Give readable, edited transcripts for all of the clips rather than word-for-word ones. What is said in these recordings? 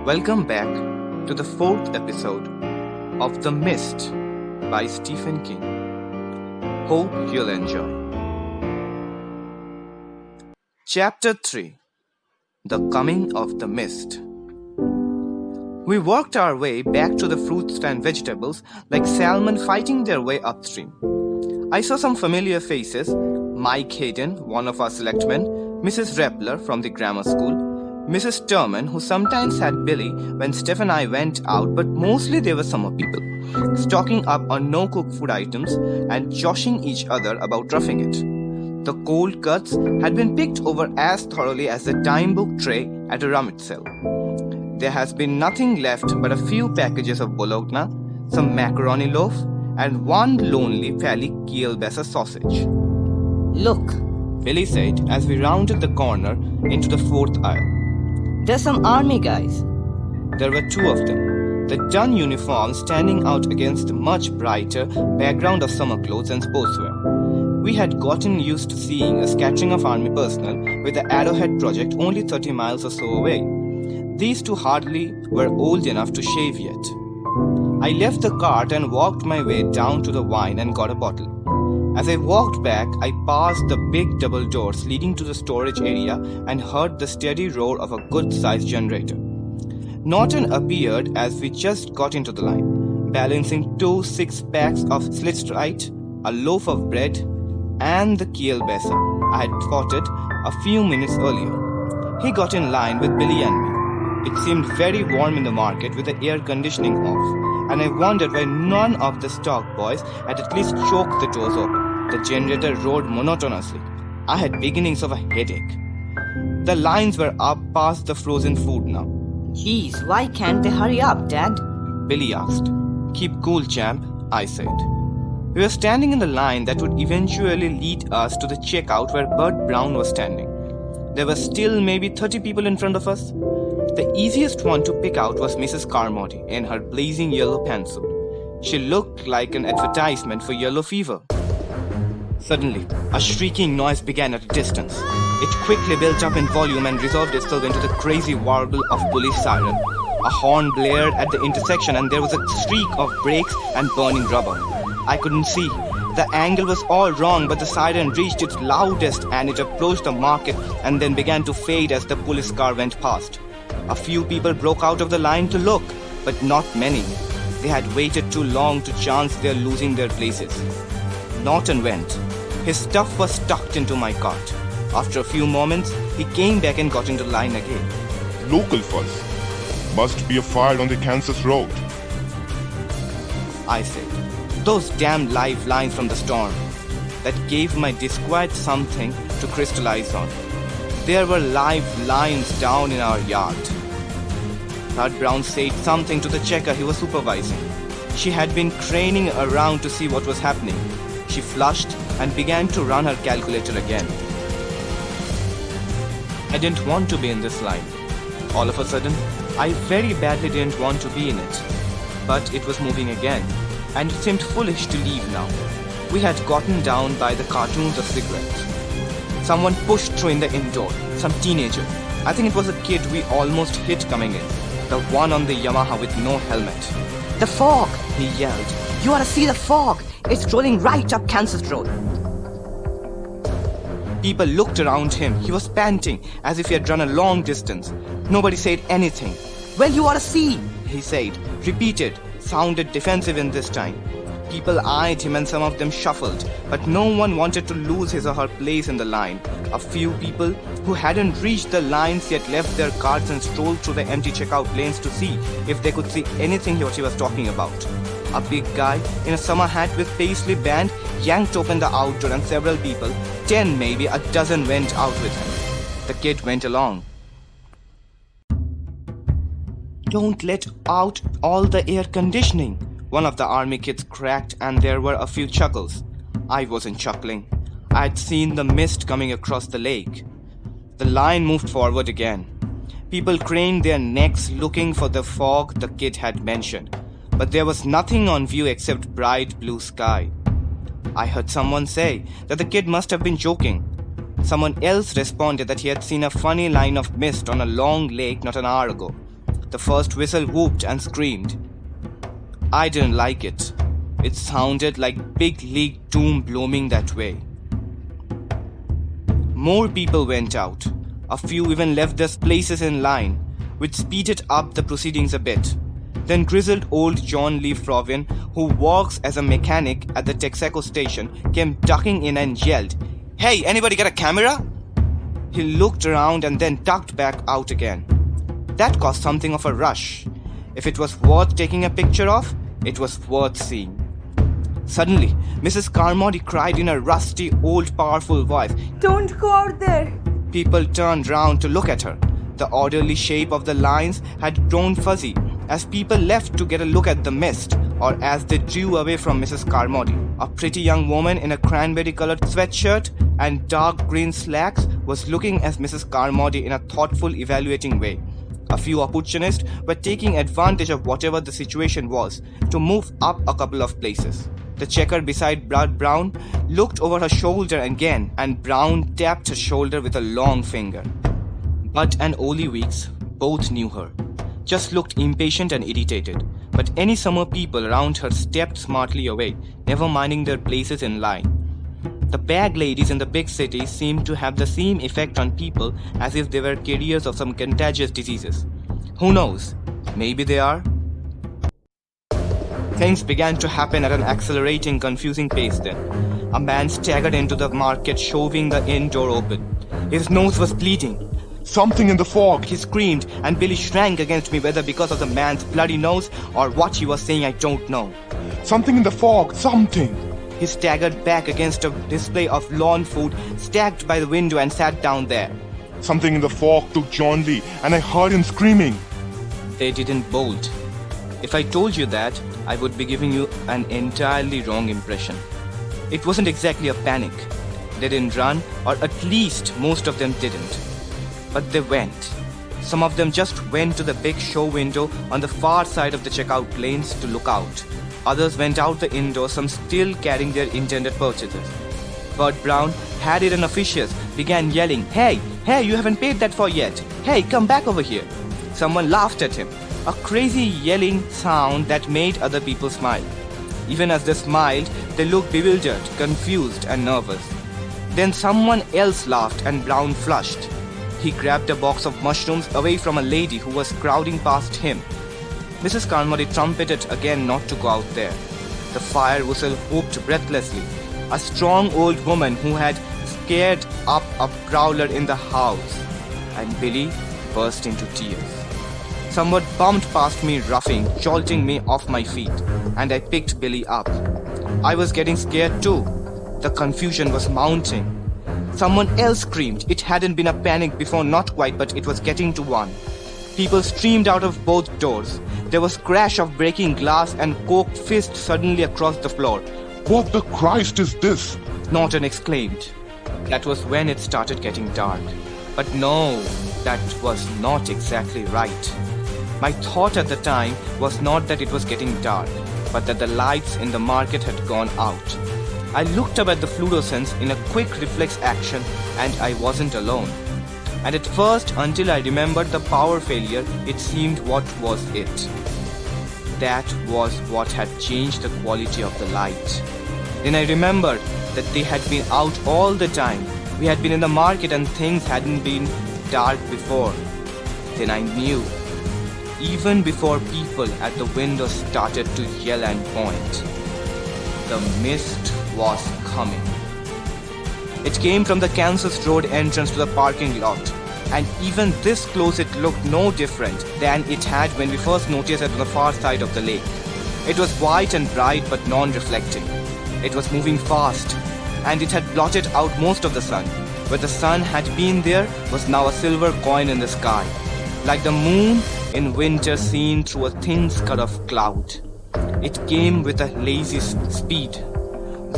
Welcome back to the fourth episode of The Mist by Stephen King. Hope you'll enjoy. Chapter 3: The Coming of the Mist. We worked our way back to the fruits and vegetables like salmon fighting their way upstream. I saw some familiar faces: Mike Hayden, one of our selectmen, Mrs. Rappler from the grammar school, Mrs. Turman, who sometimes had Billy when Steph and I went out, but mostly they were summer people, stocking up on no-cook food items and joshing each other about roughing it. The cold cuts had been picked over as thoroughly as the time book tray at a rummage sale. There has been nothing left but a few packages of bologna, some macaroni loaf, and one lonely Pally kielbasa sausage. Look, Billy said as we rounded the corner into the fourth aisle. there's some army guys. There were two of them, the dun uniforms standing out against the much brighter background of summer clothes and sportswear. We had gotten used to seeing a scattering of army personnel with the Arrowhead project only 30 miles or so away. These two hardly were old enough to shave yet. I left the cart and walked my way down to the wine and got a bottle. As I walked back, I passed the big double doors leading to the storage area and heard the steady roar of a good-sized generator. Norton appeared as we just got into the line, balancing 2 6-packs of Slitstrite, a loaf of bread, and the kielbasa I had spotted a few minutes earlier. He got in line with Billy and me. It seemed very warm in the market with the air conditioning off, and I wondered why none of the stock boys had at least choked the doors open. The generator roared monotonously. I had beginnings of a headache. The lines were up past the frozen food now. Geez, why can't they hurry up, Dad? Billy asked. Keep cool, champ, I said. We were standing in the line that would eventually lead us to the checkout where Bert Brown was standing. There were still maybe 30 people in front of us. The easiest one to pick out was Mrs. Carmody in her blazing yellow pantsuit. She looked like an advertisement for yellow fever. Suddenly, a shrieking noise began at a distance. It quickly built up in volume and resolved itself into the crazy warble of police siren. A horn blared at the intersection and there was a streak of brakes and burning rubber. I couldn't see. The angle was all wrong, but the siren reached its loudest and it approached the market and then began to fade as the police car went past. A few people broke out of the line to look, but not many. They had waited too long to chance their losing their places. Norton went. His stuff was tucked into my cart. After a few moments, he came back and got into line again. Local fuzz. Must be a fire on the Kansas road. I said. Those damn live lines from the storm. That gave my disquiet something to crystallize on. There were live lines down in our yard. Bert Brown said something to the checker he was supervising. She had been craning around to see what was happening. She flushed and began to run her calculator again. I didn't want to be in this line. All of a sudden, I very badly didn't want to be in it. But it was moving again, and it seemed foolish to leave now. We had gotten down by the cartoons of cigarettes. Someone pushed through in the indoor, some teenager. I think it was a kid we almost hit coming in. The one on the Yamaha with no helmet. The fog, he yelled. You ought to see the fog. It's rolling right up Kansas Road. People looked around him. He was panting as if he had run a long distance. Nobody said anything. Well, you ought to see, he said, repeated, sounded defensive in this time. People eyed him and some of them shuffled, but no one wanted to lose his or her place in the line. A few people who hadn't reached the lines yet left their carts and strolled through the empty checkout lanes to see if they could see anything what he was talking about. A big guy in a summer hat with paisley band yanked open the outdoor and several people, 10 maybe, a dozen went out with him. The kid went along. Don't let out all the air conditioning, one of the army kids cracked, and there were a few chuckles. I wasn't chuckling. I had seen the mist coming across the lake. The line moved forward again. People craned their necks looking for the fog the kid had mentioned, but there was nothing on view except bright blue sky. I heard someone say that the kid must have been joking. Someone else responded that he had seen a funny line of mist on a long lake not an hour ago. The first whistle whooped and screamed. I didn't like it. It sounded like big league doom blooming that way. More people went out. A few even left their places in line, which speeded up the proceedings a bit. Then grizzled old John Lee Frovin, who works as a mechanic at the Texaco station, came ducking in and yelled, "Hey, anybody got a camera?" He looked around and then ducked back out again. That caused something of a rush. If it was worth taking a picture of, it was worth seeing. Suddenly, Mrs. Carmody cried in a rusty, old, powerful voice, "Don't go out there!" People turned round to look at her. The orderly shape of the lines had grown fuzzy as people left to get a look at the mist, or as they drew away from Mrs. Carmody. A pretty young woman in a cranberry-colored sweatshirt and dark green slacks was looking at Mrs. Carmody in a thoughtful, evaluating way. A few opportunists were taking advantage of whatever the situation was to move up a couple of places. The checker beside Blood Brown looked over her shoulder again, and Brown tapped her shoulder with a long finger. Bud and Oli Weeks both knew her, just looked impatient and irritated, but any summer people around her stepped smartly away, never minding their places in line. The bag ladies in the big cities seemed to have the same effect on people as if they were carriers of some contagious diseases. Who knows? Maybe they are. Things began to happen at an accelerating, confusing pace then. A man staggered into the market, shoving the inn door open. His nose was bleeding. Something in the fog! He screamed, and Billy shrank against me, whether because of the man's bloody nose or what he was saying, I don't know. Something in the fog! Something! He staggered back against a display of lawn food stacked by the window and sat down there. Something in the fog took John Lee, and I heard him screaming. They didn't bolt. If I told you that, I would be giving you an entirely wrong impression. It wasn't exactly a panic. They didn't run, or at least most of them didn't. But they went. Some of them just went to the big show window on the far side of the checkout lanes to look out. Others went out the indoor, some still carrying their intended purchases. Bud Brown, Harriet and officials began yelling, Hey, you haven't paid that for yet. Hey, come back over here." Someone laughed at him, a crazy yelling sound that made other people smile. Even as they smiled, they looked bewildered, confused and nervous. Then someone else laughed and Brown flushed. He grabbed a box of mushrooms away from a lady who was crowding past him. Mrs. Carmody trumpeted again not to go out there. The fire whistle whooped breathlessly. A strong old woman who had scared up a prowler in the house. And Billy burst into tears. Someone bumped past me roughing, jolting me off my feet, and I picked Billy up. I was getting scared too. The confusion was mounting. Someone else screamed. It hadn't been a panic before, not quite, but it was getting to one. People streamed out of both doors. There was crash of breaking glass and cocked fists suddenly across the floor. What the Christ is this? Norton exclaimed. That was when it started getting dark. But no, that was not exactly right. My thought at the time was not that it was getting dark, but that the lights in the market had gone out. I looked up at the fluorescence in a quick reflex action, and I wasn't alone. And at first, until I remembered the power failure, it seemed what was it. That was what had changed the quality of the light. Then I remembered that they had been out all the time. We had been in the market and things hadn't been dark before. Then I knew. Even before people at the window started to yell and point. The mist was coming. It came from the Kansas Road entrance to the parking lot, and even this close it looked no different than it had when we first noticed it on the far side of the lake. It was white and bright but non-reflecting. It was moving fast, and it had blotted out most of the sun. Where the sun had been there was now a silver coin in the sky, like the moon in winter seen through a thin scud of cloud. It came with a lazy speed.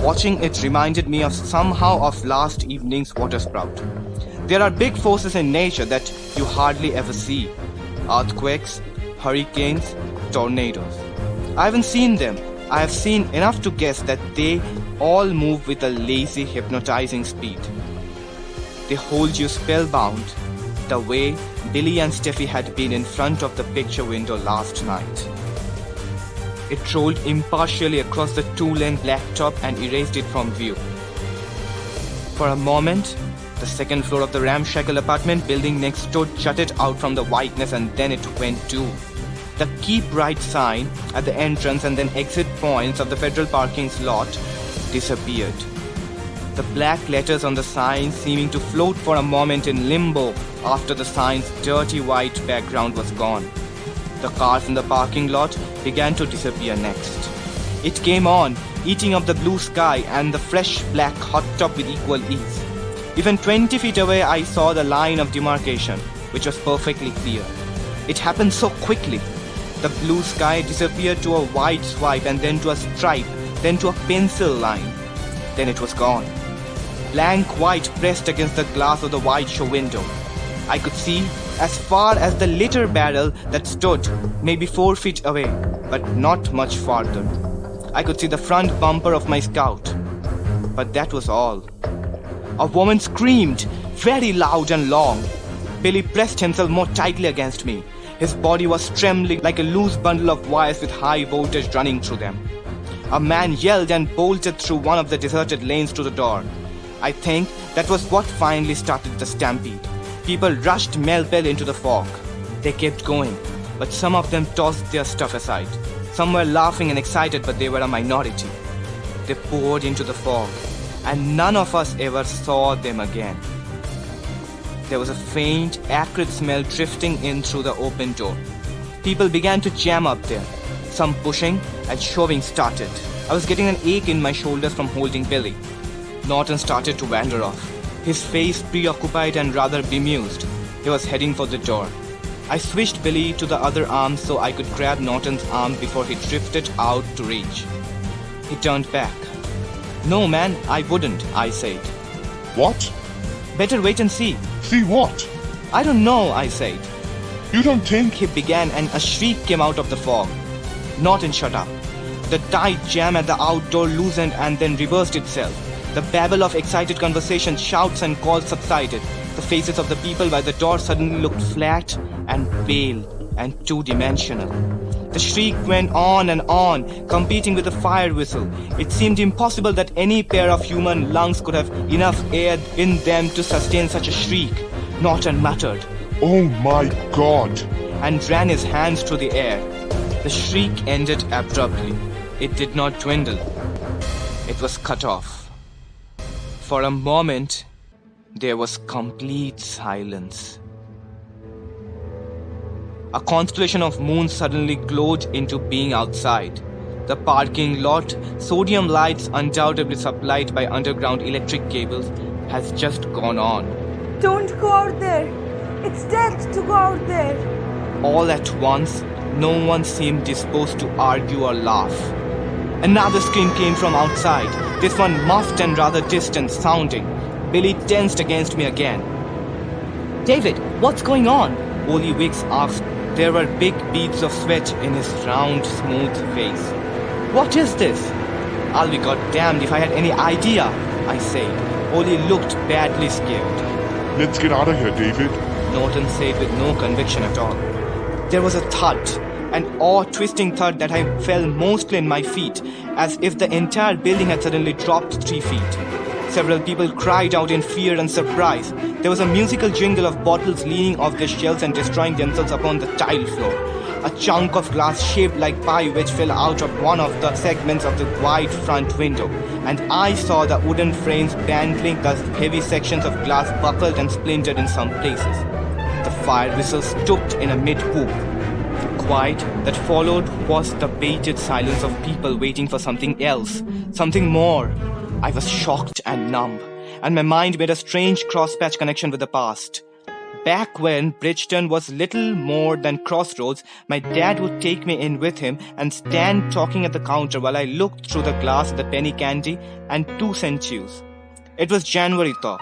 Watching it reminded me somehow of last evening's watersprout. There are big forces in nature that you hardly ever see. Earthquakes, hurricanes, tornadoes. I haven't seen them. I have seen enough to guess that they all move with a lazy, hypnotizing speed. They hold you spellbound, the way Billy and Steffi had been in front of the picture window last night. It rolled impartially across the two-lane blacktop and erased it from view. For a moment, the second floor of the ramshackle apartment building next door jutted out from the whiteness, and then it went too. The Keep Right sign at the entrance and then exit points of the federal parking lot disappeared. The black letters on the sign seeming to float for a moment in limbo after the sign's dirty white background was gone. The cars in the parking lot began to disappear next. It came on, eating up the blue sky and the fresh black hot top with equal ease. Even 20 feet away I saw the line of demarcation, which was perfectly clear. It happened so quickly. The blue sky disappeared to a wide swipe and then to a stripe, then to a pencil line. Then it was gone. Blank white pressed against the glass of the wide show window. I could see as far as the litter barrel that stood maybe 4 feet away, but not much farther. I could see the front bumper of my Scout. But that was all. A woman screamed, very loud and long. Billy pressed himself more tightly against me. His body was trembling like a loose bundle of wires with high voltage running through them. A man yelled and bolted through one of the deserted lanes to the door. I think that was what finally started the stampede. People rushed pell-mell into the fog. They kept going, but some of them tossed their stuff aside. Some were laughing and excited, but they were a minority. They poured into the fog, and none of us ever saw them again. There was a faint, acrid smell drifting in through the open door. People began to jam up there. Some pushing and shoving started. I was getting an ache in my shoulders from holding Billy. Norton started to wander off, his face preoccupied and rather bemused. He was heading for the door. I switched Billy to the other arm so I could grab Norton's arm before he drifted out to reach. He turned back. "No, man, I wouldn't," I said. What? "Better wait and see." See what? "I don't know," I said. You don't think? He began, and a shriek came out of the fog. Norton shut up. The tight jam at the outdoor loosened and then reversed itself. The babble of excited conversation, shouts and calls subsided. The faces of the people by the door suddenly looked flat and pale and two-dimensional. The shriek went on, competing with the fire whistle. It seemed impossible that any pair of human lungs could have enough air in them to sustain such a shriek. Norton muttered, Oh my God! and ran his hands through the air. The shriek ended abruptly. It did not dwindle. It was cut off. For a moment, there was complete silence. A constellation of moons suddenly glowed into being outside. The parking lot, sodium lights undoubtedly supplied by underground electric cables, has just gone on. Don't go out there. It's death to go out there. All at once, no one seemed disposed to argue or laugh. Another scream came from outside, this one muffled and rather distant sounding. Billy tensed against me again. David, what's going on? Oli Wicks asked. There were big beads of sweat in his round, smooth face. What is this? I'll be goddamned if I had any idea, I said. Oli looked badly scared. Let's get out of here, David. Norton said with no conviction at all. There was a thud, an awe-twisting thud that I felt mostly in my feet, as if the entire building had suddenly dropped 3 feet. Several people cried out in fear and surprise. There was a musical jingle of bottles leaning off their shelves and destroying themselves upon the tile floor. A chunk of glass shaped like pie wedge fell out of one of the segments of the wide front window, and I saw the wooden frames dangling, thus heavy sections of glass buckled and splintered in some places. The fire whistle stopped in a mid-whoop. The quiet that followed was the bated silence of people waiting for something else, something more. I was shocked and numb, and my mind made a strange cross-patch connection with the past. Back when Bridgeton was little more than Crossroads, my dad would take me in with him and stand talking at the counter while I looked through the glass at the penny candy and 2-cent chews. It was January thaw.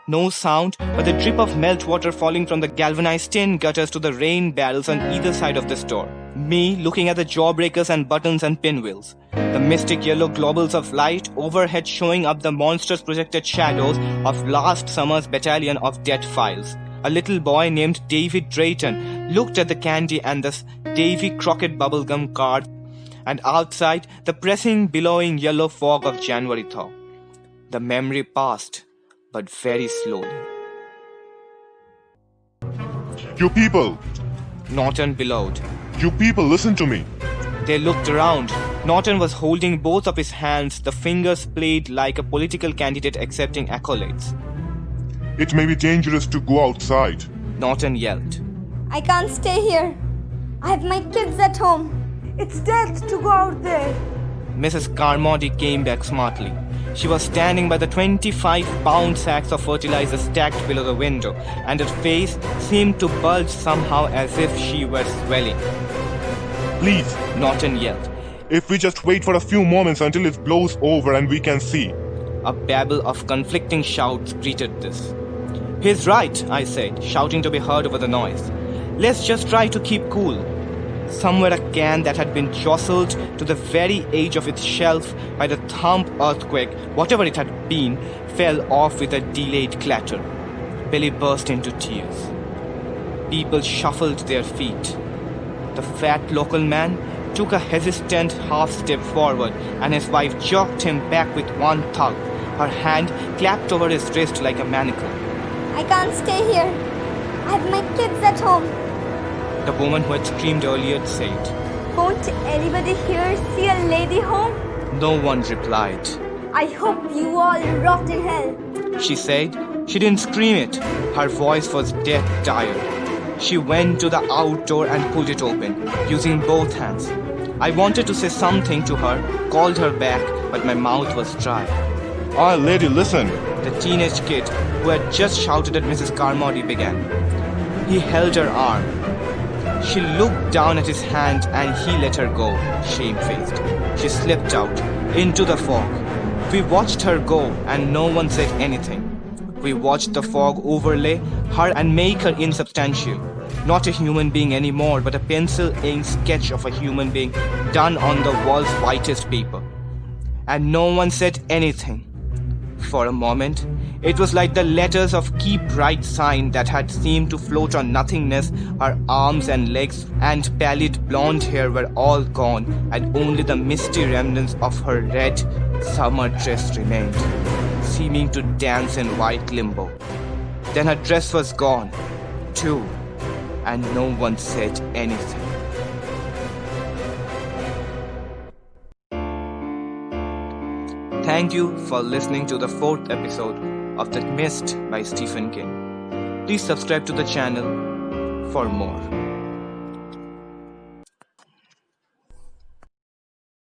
No sound but the drip of meltwater falling from the galvanized tin gutters to the rain barrels on either side of the store. Me looking at the jawbreakers and buttons and pinwheels. The mystic yellow globules of light overhead showing up the monstrous projected shadows of last summer's battalion of dead files. A little boy named David Drayton looked at the candy and the Davy Crockett bubblegum card, and outside the pressing, billowing yellow fog of January thaw. The memory passed, but very slowly. You people! Norton bellowed. You people, listen to me! They looked around. Norton was holding both of his hands, the fingers played like a political candidate accepting accolades. It may be dangerous to go outside. Norton yelled. I can't stay here. I have my kids at home. It's death to go out there. Mrs. Carmody came back smartly. She was standing by the 25-pound sacks of fertilizer stacked below the window, and her face seemed to bulge somehow as if she were swelling. Please, Norton yelled. if we just wait for a few moments until it blows over and we can see. A babble of conflicting shouts greeted this. He's right, I said, shouting to be heard over the noise. Let's just try to keep cool. Somewhere a can that had been jostled to the very edge of its shelf by the thump earthquake, whatever it had been, fell off with a delayed clatter. Billy burst into tears. People shuffled their feet. The fat local man took a hesitant half-step forward, and his wife jerked him back with one tug. Her hand clapped over his wrist like a manacle. I can't stay here. I have my kids at home. The woman who had screamed earlier said. Won't anybody here see a lady home? No one replied. I hope you all rot in hell. She said. She didn't scream it. Her voice was death tired. She went to the outdoor and pulled it open, using both hands. I wanted to say something to her, called her back, but my mouth was dry. Ah, lady, listen. The teenage kid who had just shouted at Mrs. Carmody began. He held her arm. She looked down at his hand and he let her go, shamefaced. She slipped out, into the fog. We watched her go and no one said anything. We watched the fog overlay her and make her insubstantial. Not a human being anymore, but a pencil-ink sketch of a human being done on the world's whitest paper. And no one said anything. For a moment, it was like the letters of Keep Right sign that had seemed to float on nothingness. Her arms and legs and pallid blonde hair were all gone, and only the misty remnants of her red summer dress remained, seeming to dance in white limbo. Then her dress was gone, too, and no one said anything. Thank you for listening to the 4th episode of The Mist by Stephen King. Please subscribe to the channel for more.